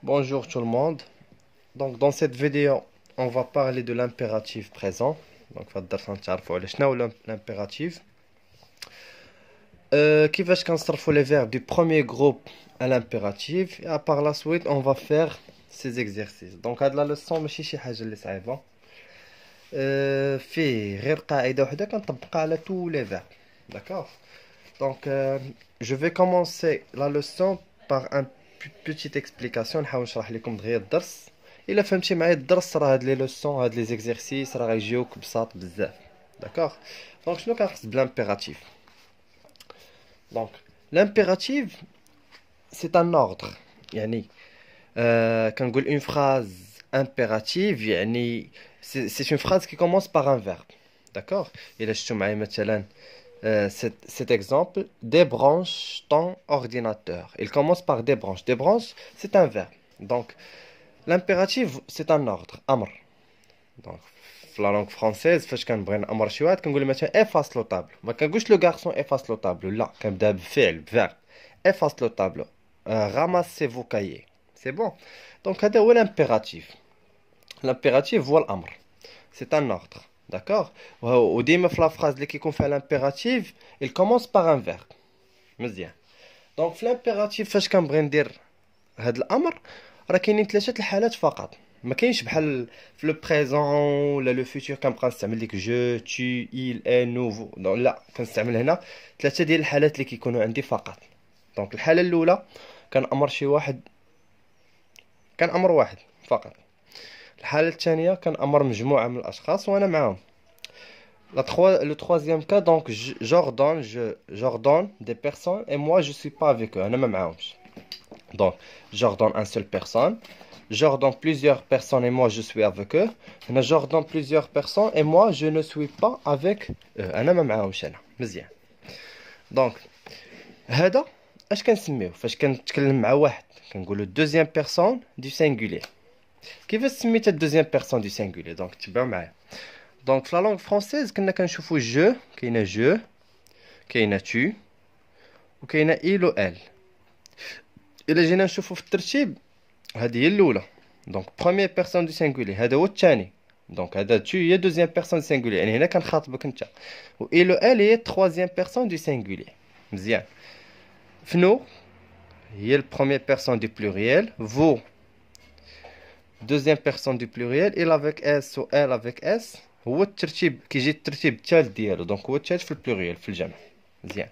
Bonjour tout le monde. Donc dans cette vidéo, on va parler de l'impératif présent. Donc فالدرس نتعرفوا على شنو هو l'impératif. كيفاش كنصرفوا les verbes du premier groupe à l'impératif et par la suite on va faire ces exercices. Donc هاد la leçon ماشي شي حاجة اللي صعيبة. فيه غير قاعدة وحدة كنطبقها على tous les verbes. D'accord? Donc je vais commencer la leçon par un petite explication نحاول نشرح لكم دغيا الدرس. الا فهمتي معايا الدرس راه هاد لي لوسون هاد لي زيكزيرسيس راه غيجيوك بساط بزاف. داكوغ. دونك شنو كنقصد بلامبيراتيف؟ دونك l'impératif c'est un ordre. يعني كنقول une phrase impérative يعني c'est une phrase qui commence par un verbe. D'accord? الا شفتوا معايا مثلا cet exemple, débranche ton ordinateur. Il commence par débranche. Débranche, c'est un verbe. Donc, l'impératif, c'est un ordre. Amr. Donc, la langue française, فاش كنبغي نأمر شي واحد كنقول مثلا efface le tableau. ما كنقولش le garçon efface le tableau. لا، كنبدا بفعل verbe. Efface le tableau. Ramassez vos cahiers. C'est bon. Donc, هذا هو l'impératif. L'impératif هو الأمر. C'est un ordre. D'accord? Ou ديما في la phrase اللي كيكون فيها l'impératif, il commence par un verbe. مزيان. دونك في l'impératif فاش كنبغي ندير هاد الامر راه كاينين ثلاثه الحالات فقط. ما كاينش بحال في لو بريزون ولا لو فيتور كنبقى نستعمل ديك جو tu il est nous دونك لا كنستعمل هنا ثلاثه ديال الحالات اللي كيكونوا عندي فقط. دونك الحاله الاولى كنامر شي واحد، كنامر واحد فقط. الحاله الثانيه كنامر مجموعه من الاشخاص وانا معاهم. Le troisième cas, donc j'ordonne des personnes et moi je suis pas avec eux. أنا ما معاهمش. Donc, j'ordonne une seule personne. J'ordonne plusieurs personnes et moi je suis avec eux. هنا j'ordonne plusieurs personnes et moi je ne suis pas avec eux. أنا ما معاهمش أنا. مزيان. Donc, هذا اش كنسميوه فاش كنتكلم مع واحد كنقولوا deuxième personne du singulier. كيفاش سميت deuxième personne du singulier؟ donc تبعوا معايا. Donc في la langue française كنا كنشوفوا je كاينه je كاينه tu وكاينه il و elle. الا جينا نشوفوا في الترتيب هذه هي الاولى. دونك première personne du singulier هذا هو الثاني. دونك هذا tu هي deuxième personne du singulier يعني هنا كنخاطبك انت. و il و elle هي troisième personne du singulier. مزيان. في nous هي le première personne du pluriel. vous deuxième personne du pluriel. il avec s و elle avec s. هو الترتيب كيجي الترتيب الثالث ديالو. دونك هو الثالث في البلوريال في الجمع. مزيان.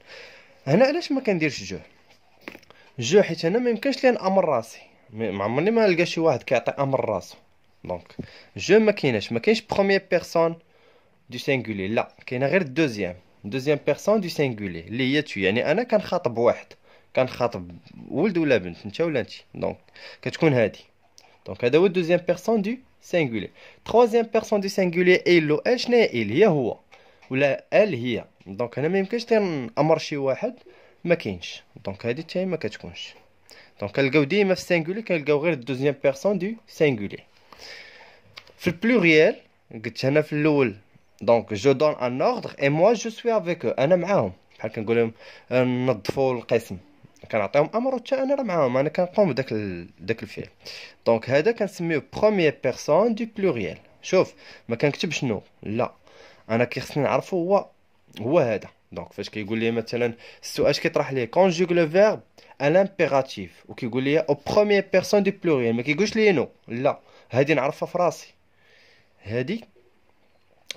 هنا علاش ما كنديرش جو حيت انا ما يمكنش لي نامر راسي. ما عمرني ما نلقى شي واحد كيعطي امر راسو. دونك جو ما كاينش بروميير بيرسون دو سينغولي. لا كاينه غير دوزيام بيرسون دو سينغولي اللي هي تو. يعني انا كنخاطب واحد، كنخاطب ولد ولا بنت، انت ولا انت. دونك كتكون هادي. دونك هذا هو دوزيام بيرسون دو سينغولي. تروازيام بيرسون دو سينغولي ايل لو ال. شنو هي ايل؟ هي هو ولا ال هي. دونك انا ما يمكنش نامر شي واحد ما كاينش. دونك هذه حتى هي ما كتكونش. دونك كنلقاو ديما في السينغولي كنلقاو غير الدوزيام بيرسون دو سينغولي. في البلوريال قلت انا في الاول دونك جو دون ان اوردر اي موا جو سوي افيك او. انا معاهم بحال كنقول لهم نظفوا القسم، كنعطيهم امر وحتى انا راه معاهم، انا كنقوم بداك الفعل. دونك هذا كنسميوه بروميير بيرسون دو بلوريال. شوف ما كنكتبش نو، لا انا كيخصني نعرفو هو هذا. دونك فاش كيقول لي مثلا السؤال كيطرح لي كونجوغ لو فيرب ان امبيراتيف وكيقول لي او بروميير بيرسون دو بلوريال، ما كيقولش لي نو، لا هادي نعرفها في راسي. هادي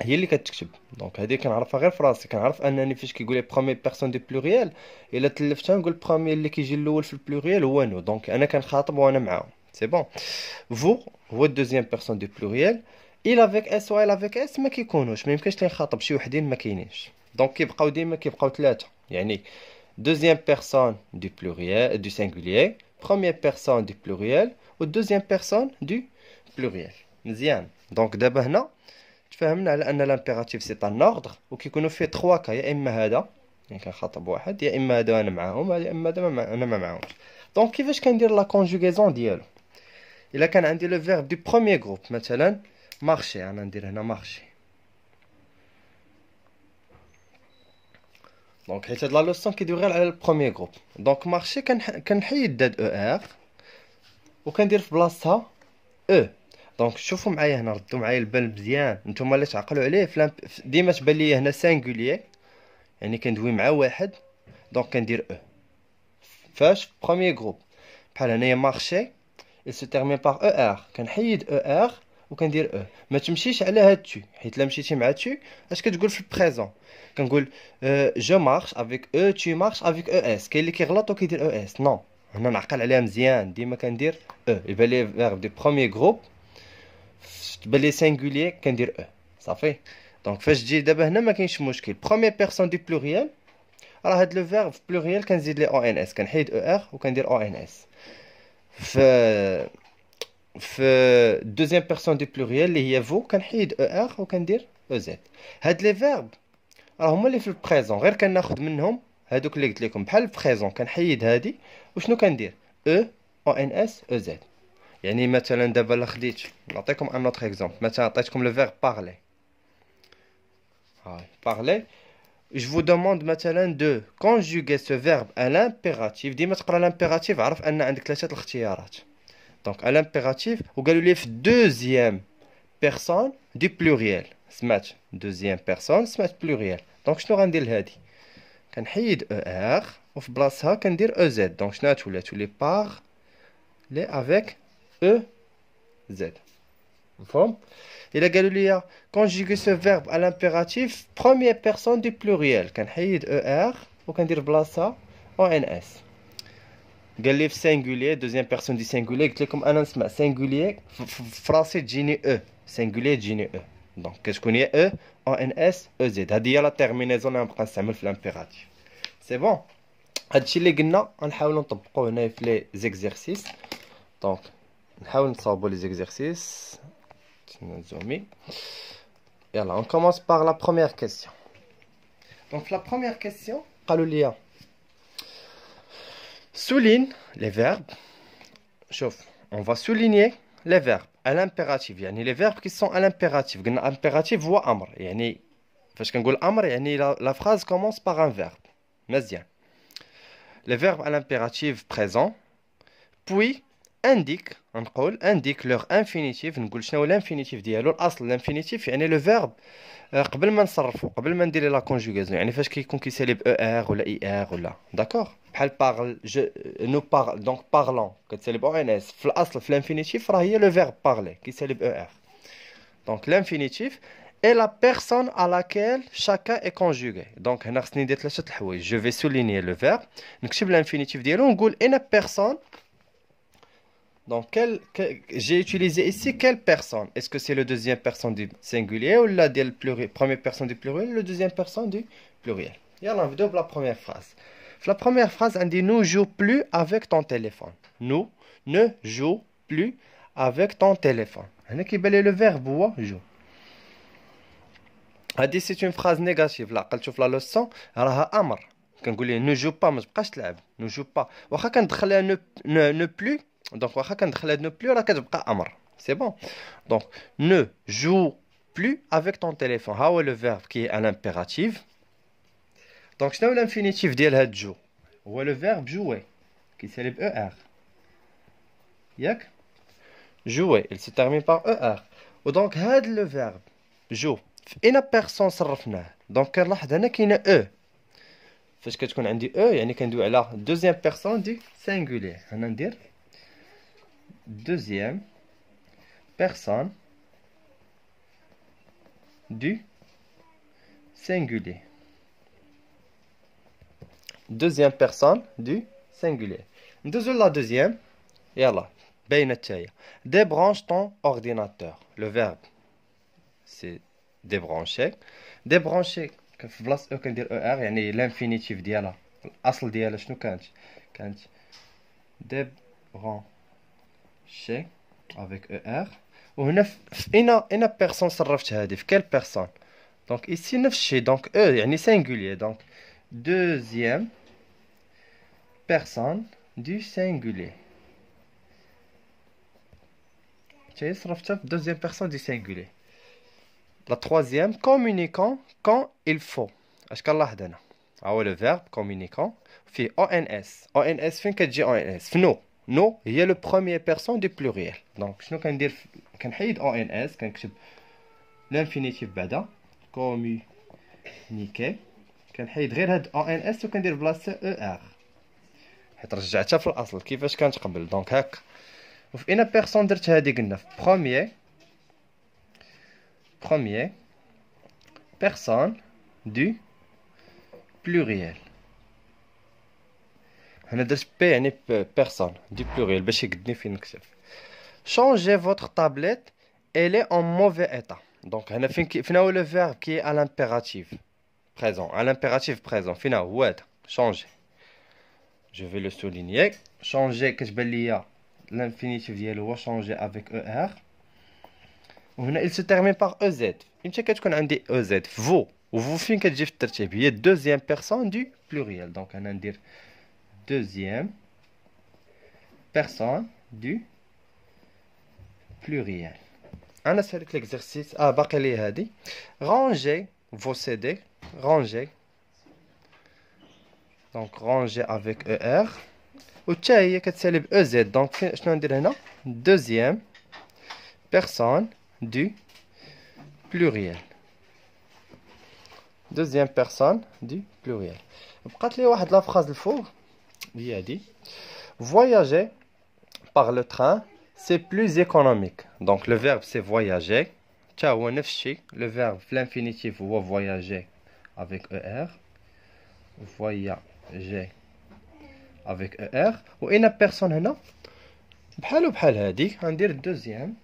هي اللي كتكتب. دونك هادي كنعرفها غير في راسي. كنعرف انني فاش كيقول لي بروميير بيرسون دو بلوريال الا تلفتها نقول بروميير اللي كيجي الاول في البلوريال هو نو. دونك انا كنخاطب وانا معاهم. سي بون. فو هو الدوزيام بيرسون دو بلوريال. il avec اس و elle avec اس ما كيكونوش، ما يمكنش لي نخاطب شي وحدين ما كاينينش. دونك كيبقاو ديما ثلاثه. يعني deuxième personne du pluriel du singulier, première personne du pluriel ou deuxième personne du pluriel. مزيان. دونك دابا هنا تفهمنا على ان l'impératif c'est un ordre وكيكونوا فيه 3 كا. يا اما هذا يعني كنخاطب واحد، يا اما هذا انا معاهم، يا اما هذا انا ما معاهمش. دونك كيفاش كندير لا كونجوغيزون ديالو؟ الا كان عندي لو فيرب دو بروميير جروب مثلا مارشي، انا ندير هنا مارشي. دونك حيت هاد لا لوسون كيدوي غير على البروميير جروب. دونك مارشي كنحيد داد او ار وكندير في بلاصتها او. دونك شوفوا معايا هنا، ردوا معايا البال مزيان نتوما اللي تعقلوا عليه. ديما تبان لي هنا سانغولير، يعني كندوي مع واحد، دونك كندير او. فاش في بروميير جروب بحال هنايا مارشي il se termine par er، كنحيد er وكندير او. ما تمشيش على هاد tu، حيت لا مشيتي مع tu اش كتقول في البريزون؟ كنقول جو مارش افيك او، tu مارش افيك او اس. كاين اللي كيغلط وكيدير او اس، نو هنا نعقل عليها مزيان، ديما كندير او. يبان لي فيرب دي بروميير جروب تبان لي سينغولير كندير او صافي. دونك فاش تجي دابا هنا ما كاينش مشكل، بروميير بيرسون دو بلوريال راه هاد لو فيرب في بلوريال كنزيد لي او ان اس، كنحيد او ار وكندير او ان اس. في دوزيام بيرسون دو بلوريال اللي هي فو كنحيد او ار وكندير او زد. هاد لي فيرب راه هما اللي في البريزون، غير كناخد منهم هادوك اللي قلت لكم بحال البريزون كنحيد هادي وشنو كندير او ان اس او زد. يعني مثلا دابا لا خديت نعطيكم ان اوتر اكزومبل، مثلا عطيتكم لو فيرب بارلي. هاي بارلي، je vous demande مثلا de conjuguer ce verbe à l'impératif. ديما تقرا لامبيراتيف عرف ان عندك ثلاثه الاختيارات. دونك à l'impératif وقالوا لي في دوزيام بيرسون دي بلوريال، سمعت دوزيام بيرسون سمعت بلوريال. دونك شنو غندير لهادي؟ كنحيد او ار وفي بلاصتها كندير او زد. دونك شنو تولي بار لي افيك او زد. مفهوم؟ إلا قالوا لي conjuguer ce verbe à l'impératif première personne du pluriel، كنحيد او ار وكندير بلاصتها او ان اس. قال لي في singulier deuxième personne du singulier، قلت لكم انا نسمع singulier في فرنسي تجيني او، singulier تجيني او. دونك كتكون هي او ان اس او زد. هذه هي لا تيرمينيزون اللي غنبقى نستعمل في الامبيراتيف. سي بون، هادشي اللي قلنا غنحاولوا نطبقوه هنا في لي زيكزيرسيس. دونك نحاول نصاوبوا لي زيكزيرسيس. Yalla, on commence par la première question. Donc la première question, قالوا souligne les verbes. Chauffe, on va souligner les verbes à l'impératif. يعني les verbes qui sont à l'impératif. قلنا impératif هو أمر. يعني فاش كنقول أمر يعني la phrase commence par un verbe. مزيان. Les verbes à l'impératif présent. Puis indique leur infinitif. نقول شنو هو الانفينيتيف ديالو. الاصل الانفينيتيف يعني لو فيرب قبل ما نصرفو، قبل ما ندير لا كونجوغاسيون، يعني فاش كيكون كيسالي ب او ار ولا اي ار ولا داكوغ بحال بارل نو بارل. دونك بارلون كتسالي ب او ان اس، في الاصل في الانفينيتيف راه هي لو فيرب بارلي كيسالي ب او ار. دونك الانفينيتيف et la personne à laquelle chacun est conjugué. Donc هنا خصني ندير ثلاثه الحوايج. je vais souligner le verbe، نكتب الانفينيتيف ديالو ونقول une personne. Donc, j'ai utilisé ici quelle personne? Est-ce que c'est le deuxième personne du singulier ou la première personne du pluriel ou la deuxième personne du pluriel? Yalla, on va la première phrase. La première phrase, on dit « Ne joue plus avec ton téléphone ». Nous ne joue plus avec ton téléphone. On a qui le verbe « joue ». C'est une phrase négative. Là, quand tu fais la leçon, elle a un amr. Quand on dit « Ne joue pas », mais je ne joue pas. Quand on dit « ne plus », donc واخا كندخل هاد نو بلو راه كتبقى امر. سي بون. دونك ne joue plus avec ton téléphone، ها هو لو فيرب كي ان امبيراتيف. دونك شنو هو الانفينيتيف ديال هاد جو؟ هو لو فيرب جوي كيسالي ب او ار ياك. جوي il se termine par او ار. ودونك هاد لو فيرب جو في اين بيرسون صرفناه. دونك كنلاحظ هنا كاينه او. فاش كتكون عندي او يعني كندوي على دوزيام بيرسون دي سينغولير. هنا ندير deuxième personne du singulier. Deuxième personne du singulier. La deuxième. Yalla. Débranche ton ordinateur. Le verbe c'est débrancher. Débrancher في بلاصه كندير او ار يعني l'infinitif ديالها. الاصل ديالها شنو كانت débrancher avec ER. وهنا في اين بيرسون صرفت هذه في كال بيرسون. دونك ايسي نفس الشيء. دونك او يعني سينغولير. دونك دوزيام بيرسون دو سينغولير. تاهي صرفتها في دوزيام بيرسون دو سينغولير. لا تروازيام كومونيكون كون il faut. اش كنلاحظ هنا؟ ها هو لو فيرب كومونيكون فيه او ان اس. او ان اس فين كتجي او ان اس؟ في نو. نو هي لو بروميير بيرسون دو بلوريال. دونك شنو كندير؟ كنحيد او ان اس، كنكتب لانفينيتيف بعدا كومونيكي، كنحيد غير هاد او ان اس وكندير بلاصه او ار، حيت رجعتها في الاصل كيفاش كانت قبل. دونك هاك. وفي انا بيرسون درت هادي قلنا في بروميير بيرسون دو بلوريال. هنا درت بي يعني بيرسون دو بلوريال باش يقدني فين نكتب. شونجي فوتر تابليت elle est en mauvais état. Donc هنا فين هو لو فيرب كي à l'impératif présent, à l'impératif présent فين هو هذا changer. Je vais le souligner. changer كتبان ليا l'infinitif ديالو هو changer avec er. وهنا il se termine par ez. امتى كتكون عندي ez vous وفو فين كتجي في الترتيب؟ هي deuxième personne du pluriel. donc انا ندير deuxième personne du pluriel. انا سالك l'exercice باقي لي هادي. ranger vos CD, ranger donc ranger avec er و حتى هي كتسالي ب ez. donc شنو ندير هنا؟ deuxième personne du pluriel. deuxième personne du pluriel. بقات لي واحد لا phrase الفوق هي هادي. voyager par le train c'est plus économique. donc le verbe c'est voyager. تا هو نفس الشيء. le verbe في l'infinitif هو voyager avec er. voyager avec er. و إنا personne هنا بحالو بحال هادي غندير deuxième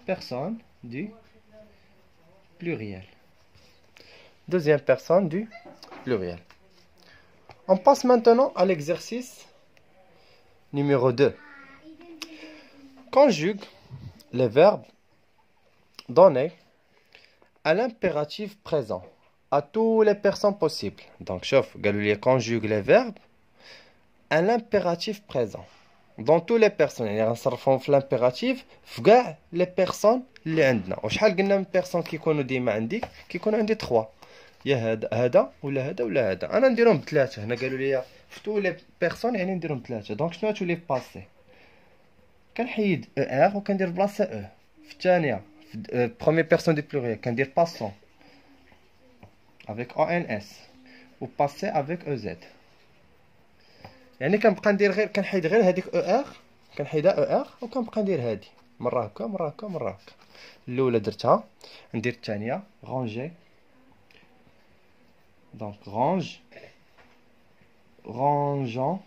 personne du pluriel. deuxième personne du pluriel. On passe maintenant à l'exercice numéro 2. Conjugue les verbes donnés à l'impératif présent à toutes les personnes possibles. Donc, شوف قالوا لي conjugue les verbes à l'impératif présent dans toutes les personnes. يعني غنصرفهم في l'impératif في كاع les personnes اللي عندنا. وشحال قلنا من personnes كيكونوا ديما عندي؟ كيكونوا عندي 3. يا هذا ولا هذا ولا هذا. انا نديرهم بثلاثه. هنا قالوا لي في تو لي بيرسون يعني نديرهم بثلاثه. دونك شنو تولي باسي؟ كنحيد ار وكندير بلاصه او. في الثانيه في بروميير بيرسون دي بلوريال كندير باسون افيك او ان اس و باسي افيك او زد. يعني كنبقى ندير غير كنحيد غير هذيك او ار، كنحيدها او ار وكنبقى ندير هادي مره هكا مره هكا مره هكا. الاولى درتها ندير الثانيه رونجي. donc range rangeant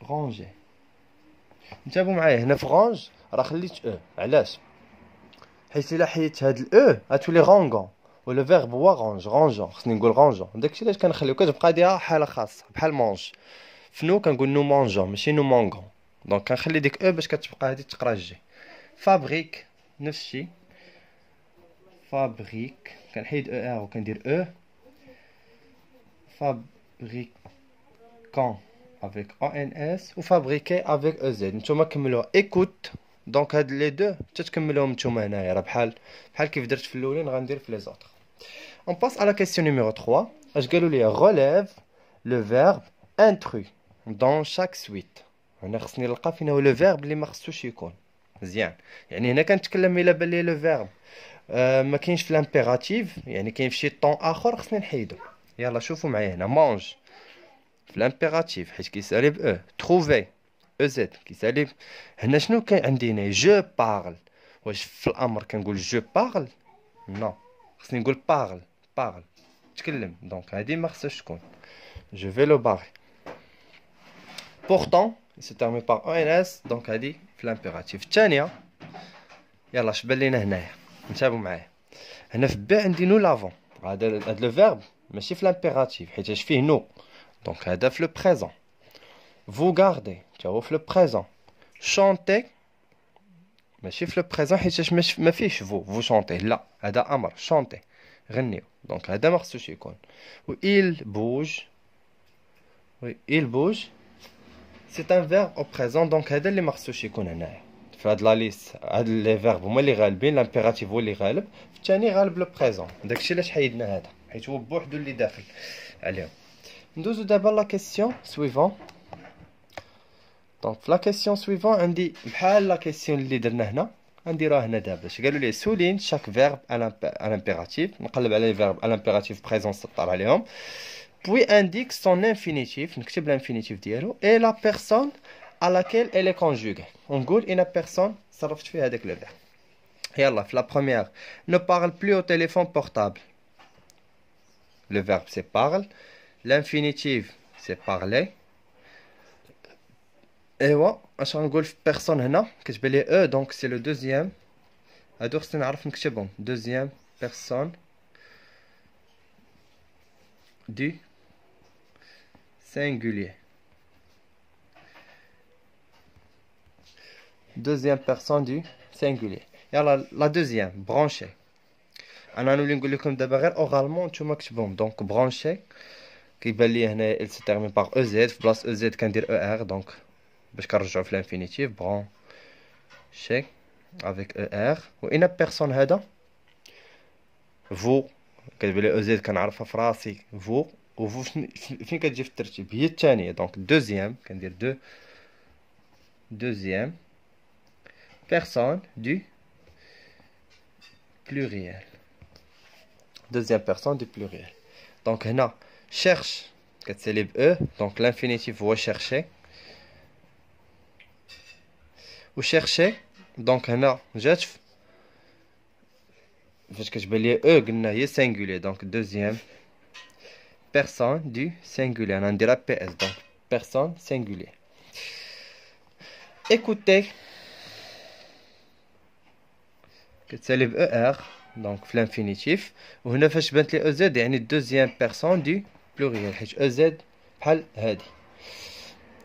ranger. انتبهوا معايا هنا في رانج راه خليت او. علاش؟ حيت الا حيدت هاد الاو غتولي رونغون ولو فيرب هو رانج رونجون. خصني نقول رونجون. داكشي علاش كنخليو كتبقى ديها حاله خاصه بحال مونج. فنو كنقول نو مونجون ماشي نو مونغون. دونك كنخلي ديك او باش كتبقى هادي تقرا الجي. فابريك نفس الشيء. فابريك كنحيد او ار وكندير او. فابريكون avec ONS و fabriquer avec EZ. نتوما كملوها écoute. دونك هاد لي دو تتكملوهم نتوما هنايا راه بحال كيف درت في الاولين غندير في لي زوطر. On passe à la question numéro 3. اش قالوا لي؟ relève le verbe intrus dans chaque suite. هنا خصني نلقى فين هو لو فيرب اللي ما خصوش يكون. مزيان. يعني هنا كنتكلم الا بان لي لو فيرب ما كاينش في لامبيراتيف، يعني كاين في شي طون اخر خصني نحيدو. يلا شوفوا معايا هنا مانج في لامبيراتيف حيت كيسالي ب او. تروفي او زد كيسالي. هنا شنو كاين عندي هنا؟ جو بارل. واش في الامر كنقول جو بارل؟ نو، خصني نقول بارل تكلم. دونك هادي ما خصهاش تكون. جو في لو باغي. بورتون سي تيرمي بار او ان اس. دونك هادي في لامبيراتيف. الثانيه يلا اش بان لينا هنايا؟ انتبهوا معايا هنا في بي عندي نو لافون. هذا لو فيرب ماشي في لامبيراتيف حيت اش فيه نو. دونك هذا في لو بريزون. vous gardez تا هو في لو بريزون. chanter ماشي في لو بريزون حيت ما فيهش vous chantez. لا هذا امر chanter غنيو. دونك هذا ما خصوش يكون. و il bouge. وي il bouge c'est un verbe au présent. دونك هذا اللي ما خصوش يكون هنايا في هاد لا ليست. هاد لي فيرب هما اللي غالبين. لامبيراتيف هو اللي غالب. في الثاني غالب لو بريزون. داكشي علاش حيدنا هذا حيت هو بوحدو اللي داخل عليهم. ندوزو دابا لا كيسيون سويفون. دونك في لا كيسيون سويفون عندي بحال لا كيسيون اللي درنا هنا، غنديروها هنا دابا. اش قالوا لي؟ سولين شاك فيرب à l'impératif. نقلب على لي فيرب à l'impératif présent سطر عليهم. Puis indique son infinitif, نكتب l'infinitif ديالو et la personne à laquelle elle est conjuguée. ونقول إن personne صرفت فيها هذاك لو فيرب. يلا في la première, ne parle plus au téléphone portable. Le verbe c'est parle. L'infinitif c'est parler. ايوا اش غنقول في بيرسون هنا؟ كتبان لي او، دونك سي لو دوزيام. هادو خصني نعرف نكتبهم. دوزيام بيرسون دو singulier. Deuxième personne du singulier. يلا لا دوزيام برونشي. انا نولي نقول لكم دابا غير اوغالمون نتوما كتبهم. دونك برونشي كيبان لي هنا il se termine par ez. في بلاصه ez كندير er. دونك باش كنرجعو في الانفينيتيف برونشي افيك er. وإن بيرسون هذا فو كتبان لي ez كنعرفها في راسي فو. وفو فين كتجي في الترتيب؟ هي الثانيه. دونك دوزيام كندير دو دوزيام بيرسون دو pluriel. Deuxième personne du pluriel. Donc هنا cherche كتسالي ب e. donc l'infinitif هو chercher. و chercher donc هنا جات فاش كتبان لي e قلنا هي singulier. donc deuxième personne du singulier. انا نديرها ps. donc personne singulier. écoutez كتسالي ب er. donc في الانفينيتيف. وهنا فاش بانت لي ez يعني الدوزيام بيرسون دو بلوريال، حيت ez بحال هادي.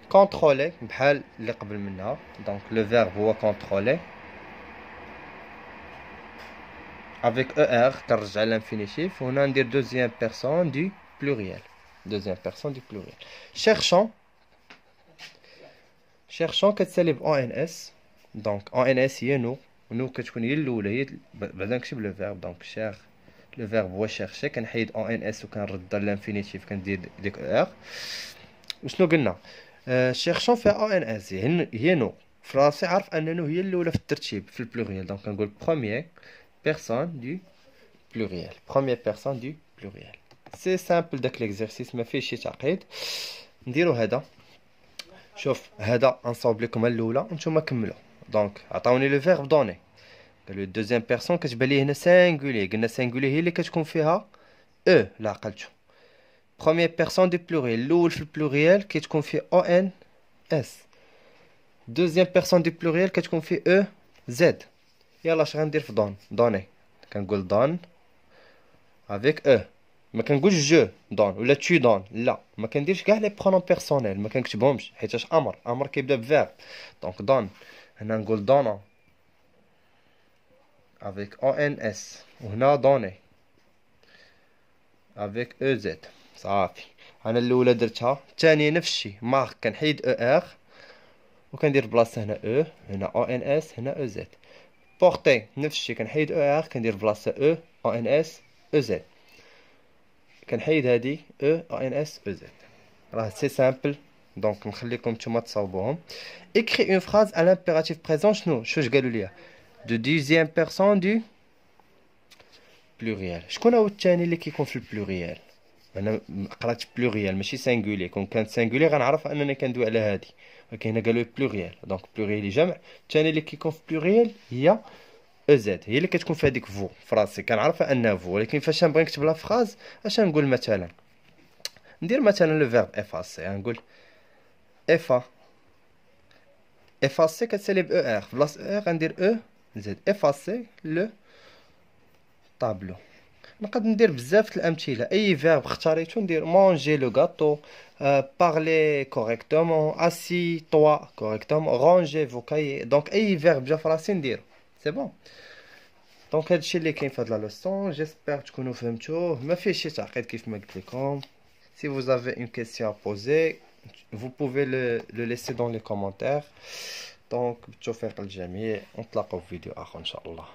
كونترولي بحال اللي قبل منها. دونك لو فيرب هو كونترولي افيك er كنرجع للانفينيتيف. وهنا ندير دوزيام بيرسون دو pluriel. deuxième personne du pluriel. cherchons كتسالي ب ons. donc ons هي نو. نو كتكون هي الاولى. هي بعدا نكتب لو فيرب. دونك شير لو فيرب هو شيرشي. كنحيد ons وكنرد للانفينيتيف كندير ديك er. وشنو قلنا؟ cherchons فيها ons هي نو. في راسي عارف ان نو هي الاولى في الترتيب في البلوريال. دونك كنقول première personne du pluriel. première personne du pluriel. سي سامبل داك ليكزارسيس ما فيه شي تعقيد. نديرو هذا. شوف هذا نصاوب لكم الاولى نتوما كملوا. دونك عطاوني لو فيرب دوني. قالوا دوزيام بيرسون كتبان لي هنا سانغولي. قلنا سانغولي هي اللي كتكون فيها او لا عقلتو. بروميير بيرسون دو بلوريال الاول في البلوريال كتكون فيه او ان اس. دوزيام بيرسون دو بلوريال كتكون فيه او زد. يلا اش غندير في دون؟ دوني كنقول دون افيك او. ما كنقولش جو دون ولا tu دون. لا ما كنديرش كاع لي برونون بيرسونيل. ما كنكتبهمش حيتاش امر كيبدا بفيرب. دونك دون هنا نقول دونا avec ons. وهنا دوني avec ez. صافي. انا الاولى درتها. الثانيه نفس الشيء. مارك كنحيد er وكندير بلاصه هنا او. هنا ons هنا ez. بورتي نفس الشيء. كنحيد er كندير بلاصه ons ez. كنحيد هادي ons ez. راه سي سامبل. دونك نخليكم نتوما تصاوبوهم. écris une phrase à l'impératif présent. شوش قالوا لي؟ دو deuxième personne du pluriel. شكون هو الثاني اللي كيكون في البلوريال؟ انا قرات بلوريال ماشي سانغولي. كون كانت سانغولي غنعرف انني كندوي على هادي. ولكن هنا قالوا بلوريال. دونك بلوريال جمع. الثاني اللي كيكون في بلوريال هي ازاد. هي اللي كتكون في هذيك فو. في راسي كنعرفها انها فو. ولكن فاش نبغي نكتب لا فراز اش نقول؟ مثلا ندير مثلا لو فيرب افاسي. نقول افاسي كتسالي ب ار. في بلاصه ار غندير او زد. افاسي لو طابلو. نقدر ندير بزاف الامثله. اي فيرب اختاريتو ندير مونجي لو غاتو، بارلي كوريكتومون، اسي توا كوريكتومون، رونجي فو كاي. دونك اي فيرب جا في راسي نديرو. سي بون. دونك هادشي اللي كاين في هاد لا لوسون. جيسبر تكونوا فهمتوه. ما فيه شي تعقيد كيف ما قلت لكم. Si vous avez une question à poser, vous pouvez le laisser dans les commentaires. Donc, بالتوفيق للجميع. نتلاقاو في فيديو آخر إن شاء الله.